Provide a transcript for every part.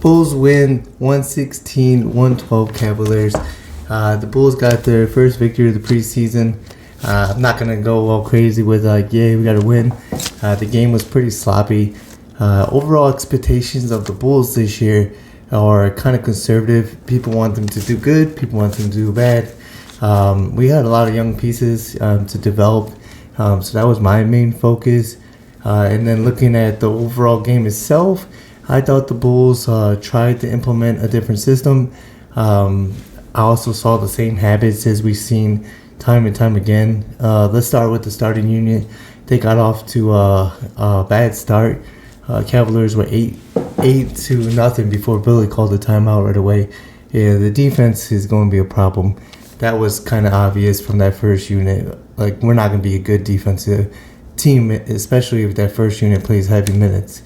Bulls win 116-112 Cavaliers. The Bulls got their first victory of the preseason. I'm not going to go all crazy with we got to win. The game was pretty sloppy. Overall expectations of the Bulls this year are kind of conservative. People want them to do good. People want them to do bad. We had a lot of young pieces to develop. So that was my main focus. And then looking at the overall game itself, I thought the Bulls tried to implement a different system. I also saw the same habits as we've seen time and time again. Let's start with the starting unit. They got off to a bad start. Cavaliers were 8-0 before Billy called the timeout right away. Yeah, the defense is going to be a problem. That was kind of obvious from that first unit. Like, we're not going to be a good defensive team, especially if that first unit plays heavy minutes.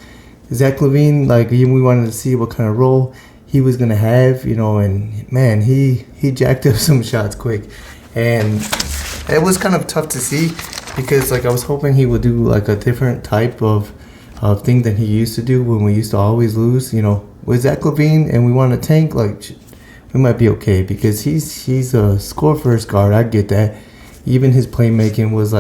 Zach LaVine, we wanted to see what kind of role he was going to have, and man, he jacked up some shots quick. And it was kind of tough to see because, I was hoping he would do, a different type of thing than he used to do when we used to always lose. With Zach LaVine and we want to tank, we might be okay because he's a score-first guard. I get that. Even his playmaking was,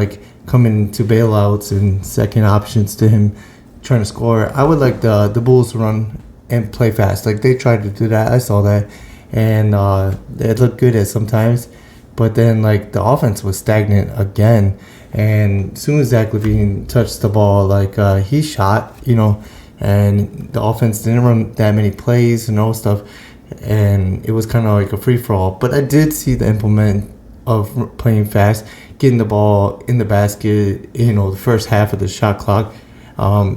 coming to bailouts and second options to him trying to score. I would like the Bulls to run and play fast. They tried to do that. I saw that. And it looked good at sometimes. But then, the offense was stagnant again. And as soon as Zach LaVine touched the ball, he shot, and the offense didn't run that many plays and all stuff. And it was kind of like a free-for-all. But I did see the implement of playing fast, getting the ball in the basket, the first half of the shot clock.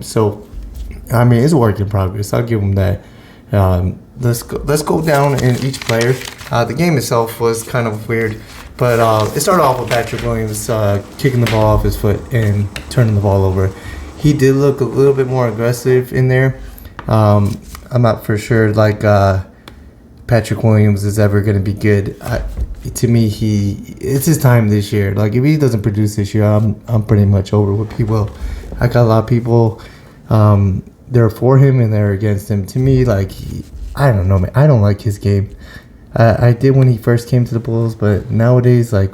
So, I mean, it's a work in progress. I'll give them that. Let's go down in each player. The game itself was kind of weird, but it started off with Patrick Williams kicking the ball off his foot and turning the ball over. He did look a little bit more aggressive in there. I'm not for sure Patrick Williams is ever going to be good. To me, it's his time this year. If he doesn't produce this year, I'm pretty much over with P. Will. I got a lot of people. They're for him and they're against him. To me, I don't know, man. I don't like his game. I did when he first came to the Bulls, but nowadays, I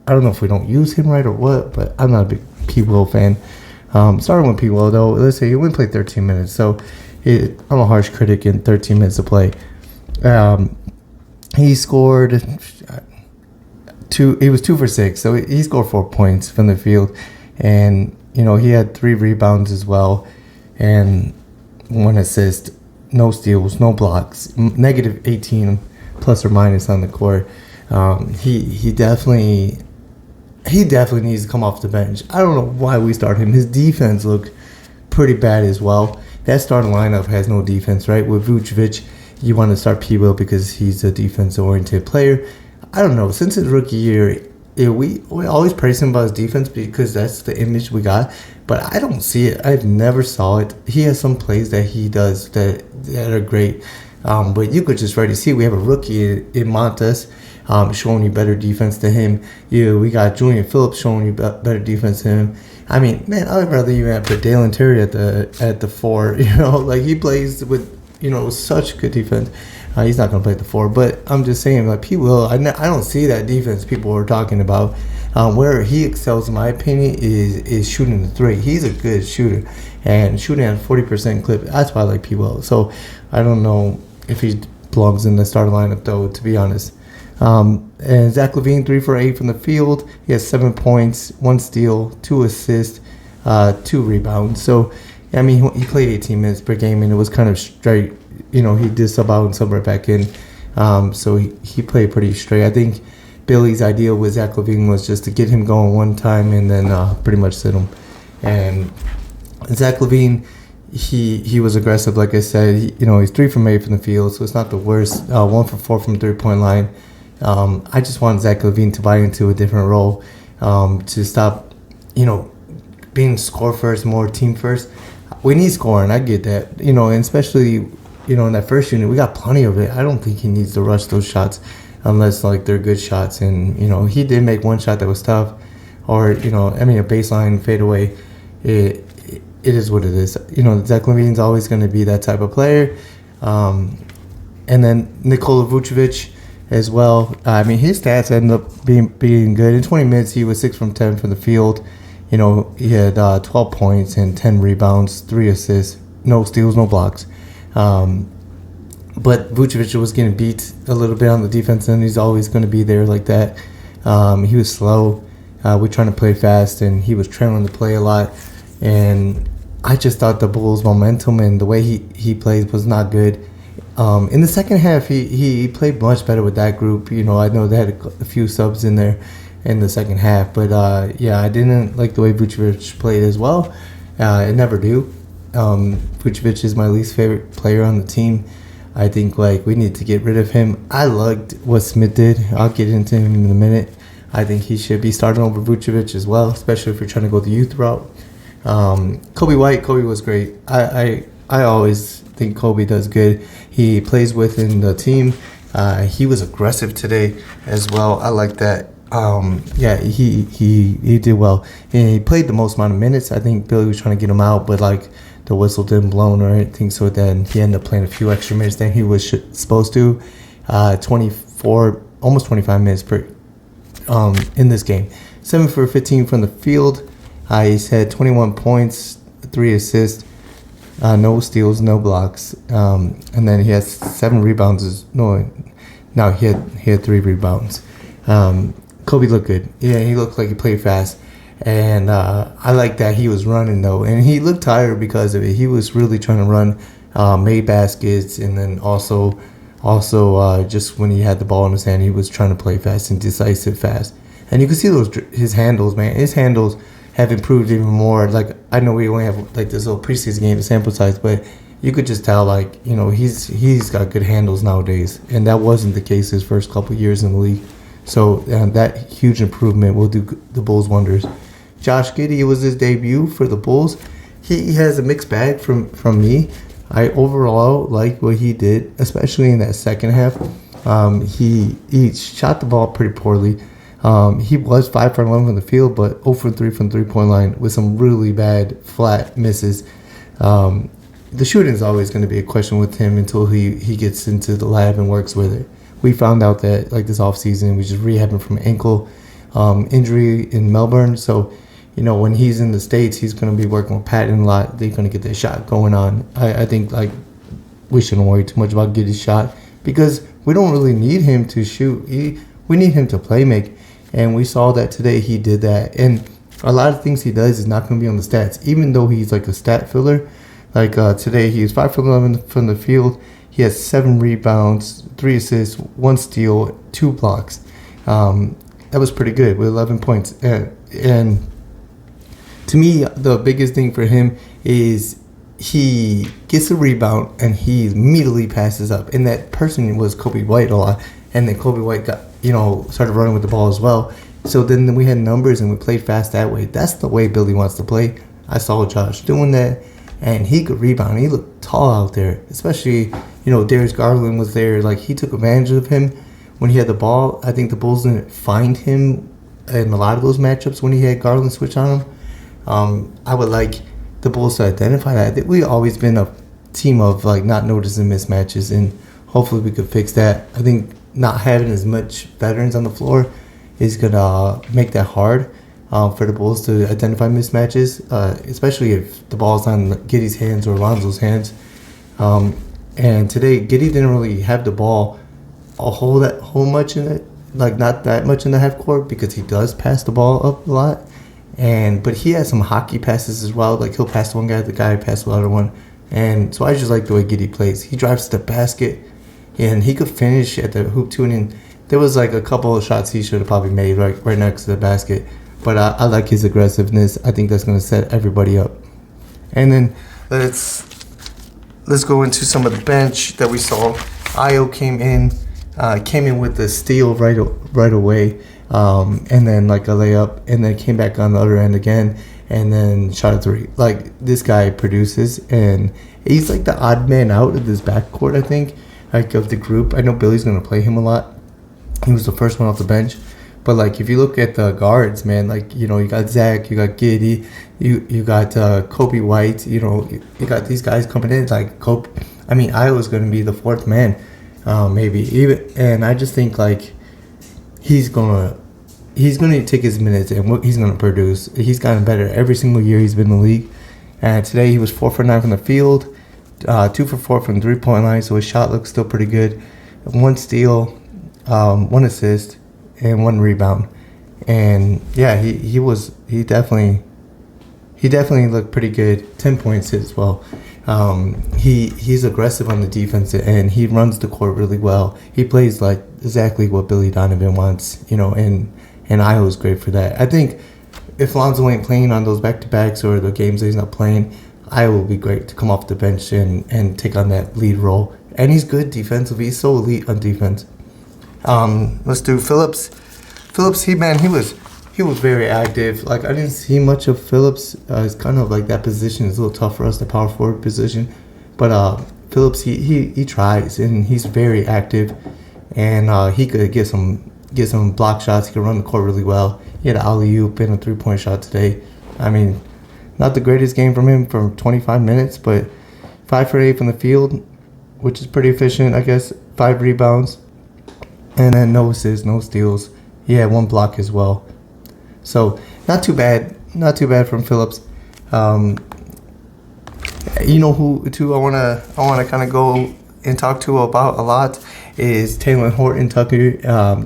don't know if we don't use him right or what. But I'm not a big P. Will fan. Starting with P. Will though, let's say he only played 13 minutes, so I'm a harsh critic in 13 minutes of play. He scored he was 2 for 6, so he scored 4 points from the field, and he had 3 rebounds as well, and 1 assist, no steals, no blocks, negative 18 plus or minus on the court. He definitely needs to come off the bench. I don't know why we started him. His defense looked pretty bad as well. That starting lineup has no defense, right? With Vucevic, you want to start P. Will because he's a defense-oriented player. I don't know. Since his rookie year, we always praise him about his defense because that's the image we got. But I don't see it. I've never saw it. He has some plays that he does that are great. But you could just already see we have a rookie in Montes showing you better defense than him. We got Julian Phillips showing you better defense than him. I mean, man, I would rather even put Dalen Terry at the 4. He plays with such good defense. He's not going to play at the 4, but I'm just saying, P. Will, I don't see that defense people were talking about. Where he excels, in my opinion, is shooting the 3. He's a good shooter, and shooting at a 40% clip, that's why I like P. Will. So I don't know if he belongs in the starting lineup, though, to be honest. And Zach LaVine, 3 for 8 from the field. He has 7 points, 1 steal, 2 assists, 2 rebounds. So, I mean, he played 18 minutes per game, and it was kind of straight. He did sub out and sub right back in. So he played pretty straight. I think Billy's idea with Zach LaVine was just to get him going one time and then pretty much sit him. And Zach LaVine, he was aggressive, like I said. He's 3 from 8 from the field, so it's not the worst. 1 for 4 from the 3-point line. I just want Zach LaVine to buy into a different role, to stop, being score first, more team first. We need scoring. I get that, and especially, in that first unit, we got plenty of it. I don't think he needs to rush those shots unless, they're good shots. And, he did make 1 shot that was tough. Or, a baseline fadeaway. It is what it is. Zach LaVine's always going to be that type of player. And then Nikola Vucevic as well. I mean, his stats ended up being good. In 20 minutes, he was 6 from 10 from the field. He had 12 points and 10 rebounds, 3 assists, no steals, no blocks. But Vucevic was getting beat a little bit on the defense, and he's always going to be there like that. He was slow. We're trying to play fast, and he was trailing the play a lot. And I just thought the Bulls' momentum and the way he played was not good. In the second half, he played much better with that group. I know they had a few subs in there in the second half. But, I didn't like the way Vucevic played as well. I never do. Vucevic is my least favorite player on the team. I think we need to get rid of him. I liked what Smith did. I'll get into him in a minute. I think he should be starting over Vucevic as well, especially if you're trying to go the youth route. Kobe was great. I always think Kobe does good. He plays within the team. He was aggressive today as well. I like that. He did well. And he played the most amount of minutes. I think Billy was trying to get him out, but the whistle didn't blow or anything, so then he ended up playing a few extra minutes than he was supposed to. 24, almost 25 minutes per in this game. 7 for 15 from the field. He's had 21 points, 3 assists, no steals, no blocks, and then he has 7 rebounds. He had 3 rebounds. Kobe looked good. Yeah, he looked like he played fast. And I like that he was running, though. And he looked tired because of it. He was really trying to run, made baskets, and then also just when he had the ball in his hand, he was trying to play fast and decisive fast. And you can see his handles, man. His handles have improved even more. I know we only have this little preseason game sample size, but you could just tell he's got good handles nowadays. And that wasn't the case his first couple years in the league. So that huge improvement will do the Bulls wonders. Josh Giddey, it was his debut for the Bulls. He has a mixed bag from me. I overall like what he did, especially in that second half. He shot the ball pretty poorly. He was 5 for 11 from the field, but 0 for 3 from three-point line with some really bad flat misses. The shooting is always going to be a question with him until he gets into the lab and works with it. We found out that this offseason, we just rehabbing from an ankle injury in Melbourne. So, when he's in the States, he's going to be working with Patton a lot. They're going to get their shot going on. I think we shouldn't worry too much about getting his shot because we don't really need him to shoot. We need him to play make. And we saw that today he did that. And a lot of things he does is not going to be on the stats, even though he's a stat filler. Today, he was 5 for 11 from the field. He has 7 rebounds, 3 assists, 1 steal, 2 blocks. That was pretty good with 11 points. And to me, the biggest thing for him is he gets a rebound and he immediately passes up. And that person was Kobe White a lot. And then Kobe White got, started running with the ball as well. So then we had numbers and we played fast that way. That's the way Billy wants to play. I saw Josh doing that. And he could rebound. He looked tall out there, especially, Darius Garland was there. He took advantage of him when he had the ball. I think the Bulls didn't find him in a lot of those matchups when he had Garland switch on him. I would like the Bulls to identify that. I think we've always been a team of not noticing mismatches, and hopefully we could fix that. I think not having as much veterans on the floor is going to make that hard. For the Bulls to identify mismatches, especially if the ball's on Giddey's hands or Lonzo's hands. And today, Giddey didn't really have the ball a whole much in it, not that much in the half court because he does pass the ball up a lot. But he has some hockey passes as well. He'll pass to one guy, the guy pass the other one. And so I just like the way Giddey plays. He drives to the basket, and he could finish at the hoop too. And there was a couple of shots he should have probably made right next to the basket. But I like his aggressiveness. I think that's going to set everybody up. And then let's go into some of the bench that we saw. Io came in with the steal right away, and then a layup, and then came back on the other end again, and then shot a 3. This guy produces, and he's the odd man out of this backcourt. I think of the group. I know Billy's going to play him a lot. He was the first one off the bench. But if you look at the guards, man, you got Zach, you got Giddey, you got Kobe White, you got these guys coming in. I mean, Iowa's going to be the fourth man, maybe even. And I just think like he's gonna take his minutes and what he's gonna produce. He's gotten better every single year he's been in the league. And today he was 4 for 9 from the field, 2 for 4 from the 3-point line. So his shot looks still pretty good. 1 steal, 1 assist, and 1 rebound. And yeah, he definitely looked pretty good. 10 points as well. He's aggressive on the defense and he runs the court really well. He plays like exactly what Billy Donovan wants, and Iowa's great for that. I think if Lonzo ain't playing on those back-to-backs or the games that he's not playing, Iowa will be great to come off the bench and take on that lead role. And he's good defensively. He's so elite on defense. Let's do Phillips. Phillips, he was very active. Like, I didn't see much of Phillips. It's kind of like that position is a little tough for us, the power forward position. But Phillips, he tries, and he's very active. And he could get some block shots. He could run the court really well. He had an alley-oop and a 3-point shot today. I mean, not the greatest game from him for 25 minutes, but 5 for 8 from the field, which is pretty efficient, I guess. 5 rebounds. And then no assists, no steals. He had 1 block as well. So not too bad from Phillips. You know who too I wanna kind of go and talk to about a lot is Taylor Horton Tucker.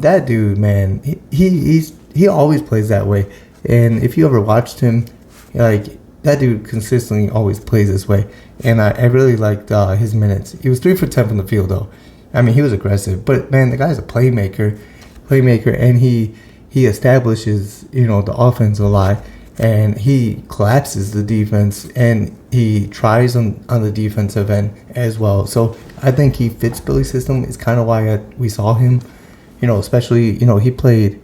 That dude, man, he always plays that way. And if you ever watched him, like that dude consistently always plays this way. And I really liked his minutes. He was 3 for 10 from the field though. I mean, he was aggressive, but man, the guy's a playmaker, and he establishes, the offense a lot, and he collapses the defense, and he tries on the defensive end as well. So I think he fits Billy's system. It's kind of why we saw him, especially, he played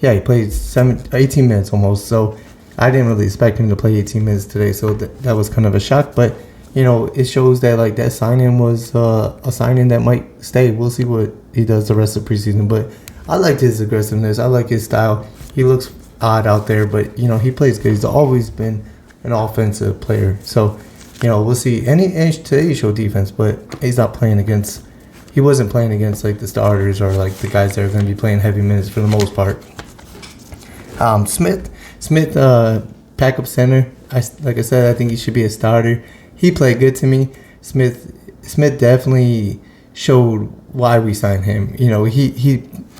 18 minutes almost. So I didn't really expect him to play 18 minutes today. So that was kind of a shock, but it shows that like that signing was a signing that might stay. We'll see what he does the rest of preseason, but I liked his aggressiveness. I like his style. He looks odd out there, but he plays good. He's always been an offensive player. So we'll see. And today he showed defense, but he's not playing against. He wasn't playing against like the starters or like the guys that are going to be playing heavy minutes for the most part. Smith, backup center. Like I said, I think he should be a starter. He played good to me. Smith definitely showed why we signed him.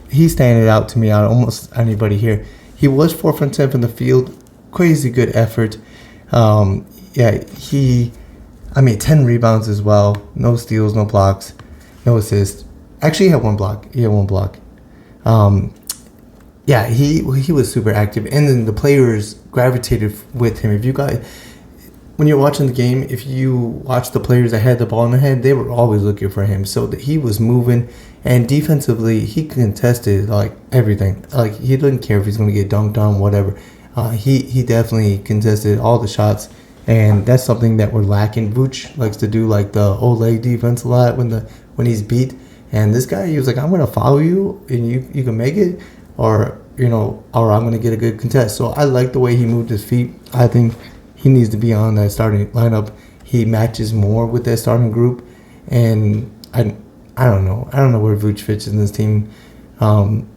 He standing out to me out of almost anybody here. He was 4 for 10 from the field. Crazy good effort. 10 rebounds as well. No steals, no blocks, no assists. Actually, he had 1 block. He was super active. And then the players gravitated with him. When you're watching the game, if you watch the players that had the ball in their hand, they were always looking for him. So that he was moving, and defensively, he contested like everything. Like he didn't care if he's going to get dunked on, whatever. He definitely contested all the shots, and that's something that we're lacking. Vooch likes to do like the old leg defense a lot when he's beat. And this guy, he was like, I'm going to follow you, and you can make it, or I'm going to get a good contest. So I like the way he moved his feet. I think he needs to be on that starting lineup. He matches more with that starting group, and I don't know. I don't know where Vooch fits in this team. Don't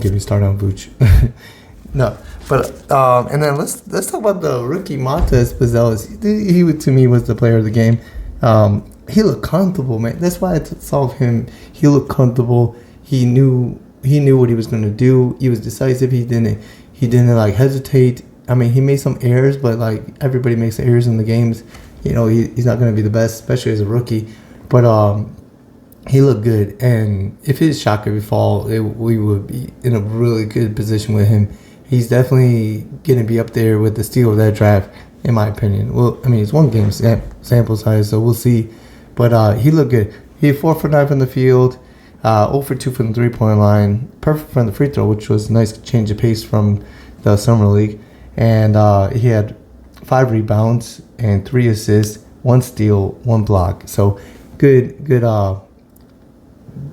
get me started on Vooch. No, but and then let's talk about the rookie Montes Pazelis. He to me was the player of the game. He looked comfortable, man. That's why I saw him. He looked comfortable. He knew what he was going to do. He was decisive. He didn't like hesitate. I mean, he made some errors, but like everybody makes errors in the games. He's not going to be the best, especially as a rookie. But he looked good, and if his shot could fall, we would be in a really good position with him. He's definitely going to be up there with the steal of that draft, in my opinion. Well, I mean, it's 1 game sample size, so we'll see. But he looked good. He had 4 for 9 from the field, 0 for 2 from the 3-point line, perfect from the free throw, which was a nice change of pace from the summer league. And he had 5 rebounds and 3 assists, 1 steal, 1 block. So good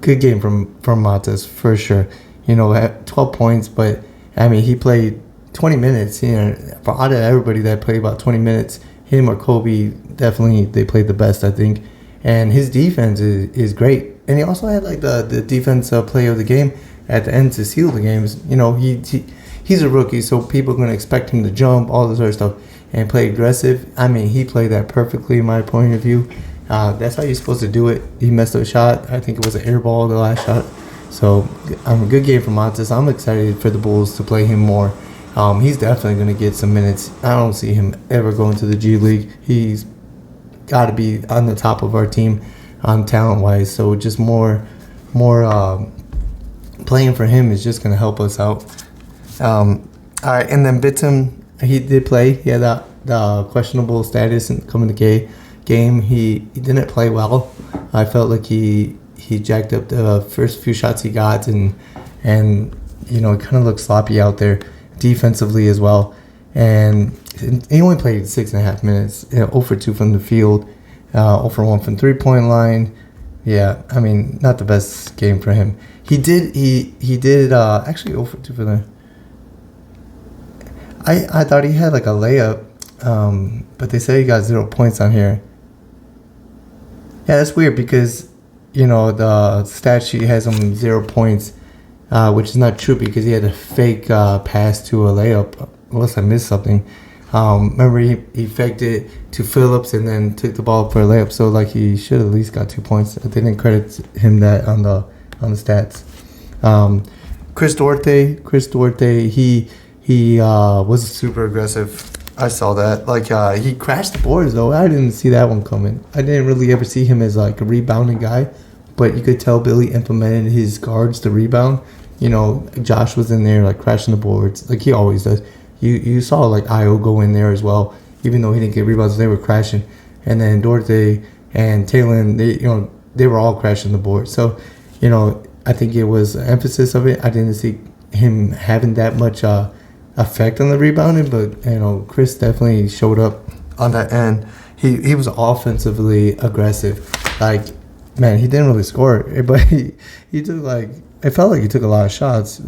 game from Montes for sure. At 12 points, but I mean he played 20 minutes. For out of everybody that played about 20 minutes, him or Kobe definitely they played the best, I think. and his defense is great. And he also had like the defense play of the game at the end to seal the games. You know, he's a rookie, so people are going to expect him to jump, all this other stuff, and play aggressive. I mean, he played that perfectly in my point of view. That's how you're supposed to do it. He messed up a shot. I think it was an air ball, the last shot. So, a good game for Montes. I'm excited for the Bulls to play him more. He's definitely going to get some minutes. I don't see him ever going to the G League. He's got to be on the top of our team talent-wise. So, just more playing for him is just going to help us out. All right, and then Bitum, he did play. He had the questionable status coming to game. He didn't play well. I felt like he jacked up the first few shots he got, and you know, it kind of looked sloppy out there defensively as well. And he only played 6.5 minutes. 0 for 2 from the field, 0 for 1 from 3-point line. Yeah, I mean, not the best game for him. He did actually 0 for 2 for the. I thought he had like a layup, but they say he got 0 points on here. Yeah, that's weird because, you know, the stat sheet has him 0 points, which is not true because he had a fake pass to a layup. Unless I missed something. Remember, he faked it to Phillips and then took the ball for a layup. So, like, he should at least got 2 points. They didn't credit him that on the stats. Chris Duarte, he was super aggressive. I saw that. Like, he crashed the boards, though. I didn't see that one coming. I didn't really ever see him as, like, a rebounding guy. But you could tell Billy implemented his guards to rebound. You know, Josh was in there, like, crashing the boards. Like, he always does. You saw, like, Io go in there as well. Even though he didn't get rebounds, they were crashing. And then Duarte and Taylor, they were all crashing the board. So, you know, I think it was an emphasis of it. I didn't see him having that much effect on the rebounding, but, you know, Chris definitely showed up on that end. He was offensively aggressive. Like, man, he didn't really score, but he took, like, it felt like he took a lot of shots.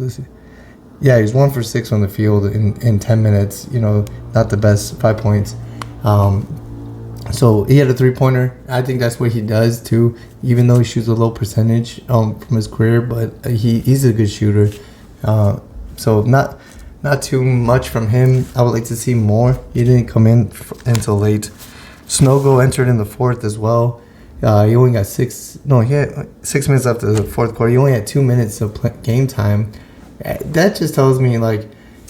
Yeah, he was 1 for 6 on the field in 10 minutes. You know, not the best 5 points. So he had a 3-pointer. I think that's what he does too, even though he shoots a low percentage from his career. But he's a good shooter. So not too much from him. I would like to see more. He didn't come in until late. Snogo entered in the fourth as well. He only got he had 6 minutes left of the fourth quarter. He only had 2 minutes of game time. That just tells me, like,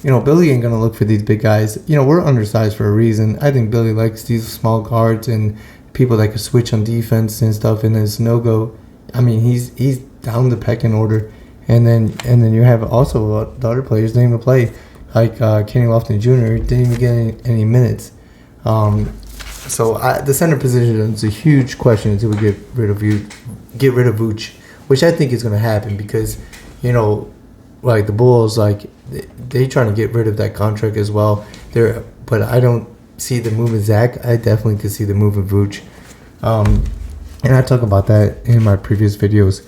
you know, Billy ain't going to look for these big guys. You know, we're undersized for a reason. I think Billy likes these small guards and people that can switch on defense and stuff. And then Snogo, I mean, he's down the pecking order. And then you have also the other players didn't even play. Like Kenny Lofton Jr. didn't even get any minutes. So the center position is a huge question until we get rid of Vooch, which I think is going to happen because, you know, like the Bulls, like they trying to get rid of that contract as well. But I don't see the move of Zach. I definitely could see the move of Vooch. And I talk about that in my previous videos.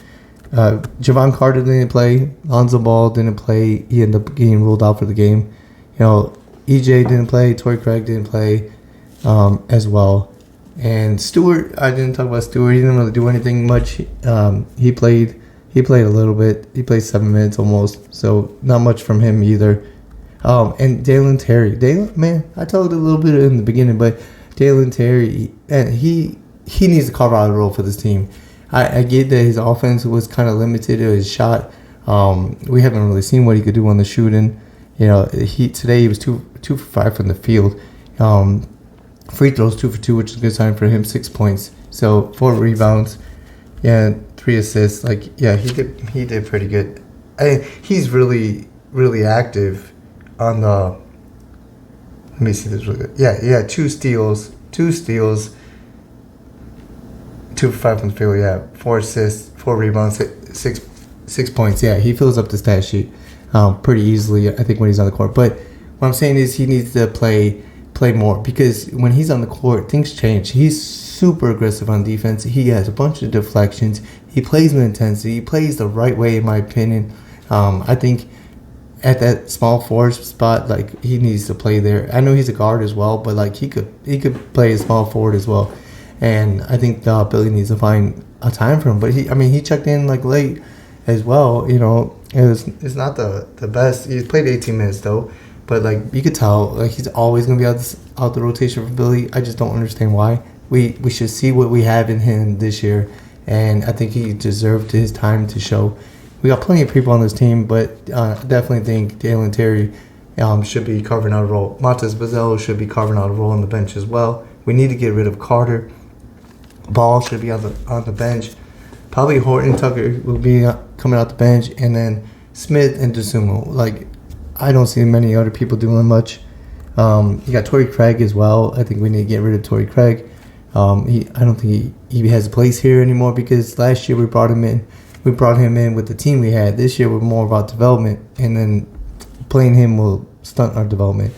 Javon Carter didn't play. Lonzo Ball didn't play. He ended up getting ruled out for the game. You know, EJ didn't play. Torrey Craig didn't play as well. And Stewart, I didn't talk about Stewart. He didn't really do anything much. He played a little bit. He played 7 minutes almost. So not much from him either. And Dalen Terry. Man, I told a little bit in the beginning, but Dalen Terry, he needs to carve out a role for this team. I get that his offense was kind of limited to his shot. We haven't really seen what he could do on the shooting. You know, today he was 2 for 5 from the field. Free throws 2 for 2, which is a good sign for him. 6 points, so 4 rebounds, 3 assists. Like, yeah, he did pretty good. He's really, really active on the. Let me see this really good. Yeah, 2 steals, 2 for 5 from the field. 4 assists, 4 rebounds, 6 points. Yeah, he fills up the stat sheet pretty easily, I think, when he's on the court. But what I'm saying is he needs to play more, because when he's on the court, things change. He's super aggressive on defense. He has a bunch of deflections. He plays with intensity. He plays the right way, in my opinion. I think at that small forward spot, like, he needs to play there. I know he's a guard as well, but like he could play a small forward as well. and I think Billy needs to find a time for him. But he checked in like late as well. It's not the best. He's played 18 minutes though, but like you could tell, like he's always gonna be out the rotation for Billy. I just don't understand why. We should see what we have in him this year, and I think he deserved his time to show. We got plenty of people on this team, but definitely think Dalen Terry should be carving out a role. Montez Bazzello should be carving out a role on the bench as well. We need to get rid of Carter. Ball should be on the bench. Probably Horton Tucker will be coming out the bench, and then Smith and DeSumo. Like, I don't see many other people doing much. You got Torrey Craig as well. I think we need to get rid of Torrey Craig. I don't think he has a place here anymore because last year we brought him in. We brought him in with the team we had. This year we're more about development, and then playing him will stunt our development.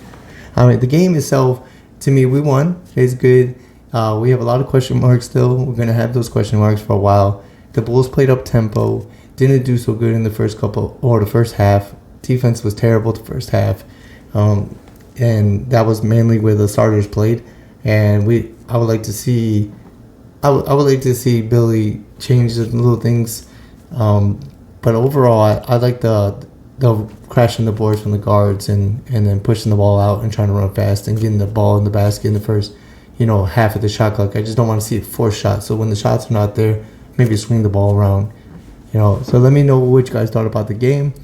The game itself, to me, we won. It's good. We have a lot of question marks still. We're going to have those question marks for a while. The Bulls played up tempo. Didn't do so good in the first half. Defense was terrible the first half. And that was mainly where the starters played. And I would like to see Billy change the little things. But overall, I like the crashing the boards from the guards and then pushing the ball out and trying to run fast and getting the ball in the basket in the first, half of the shot clock. I just don't want to see it forced shots. So when the shots are not there, maybe swing the ball around. So let me know what you guys thought about the game.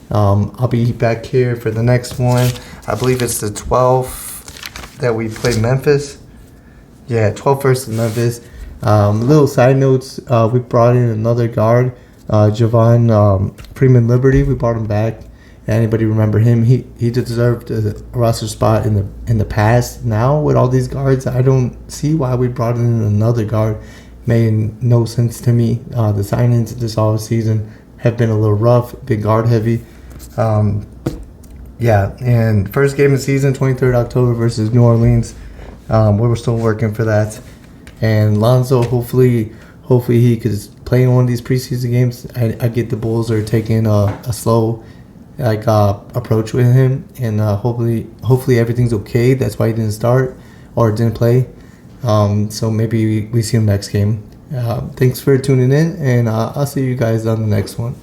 I'll be back here for the next one. I believe it's the 12th that we play Memphis. Yeah, 12th versus Memphis. Little side notes, we brought in another guard, Javon Freeman Liberty. We brought him back. Anybody remember him? He deserved a roster spot in the past. Now with all these guards, I don't see why we brought in another guard. Made no sense to me. The signings this offseason have been a little rough, been guard heavy. And first game of the season, 23rd October versus New Orleans. We're still working for that. And Lonzo, hopefully he could play in one of these preseason games. I get the Bulls are taking a slow approach with him, and hopefully everything's okay. That's why he didn't start or didn't play. So maybe we see him next game. Thanks for tuning in, and I'll see you guys on the next one.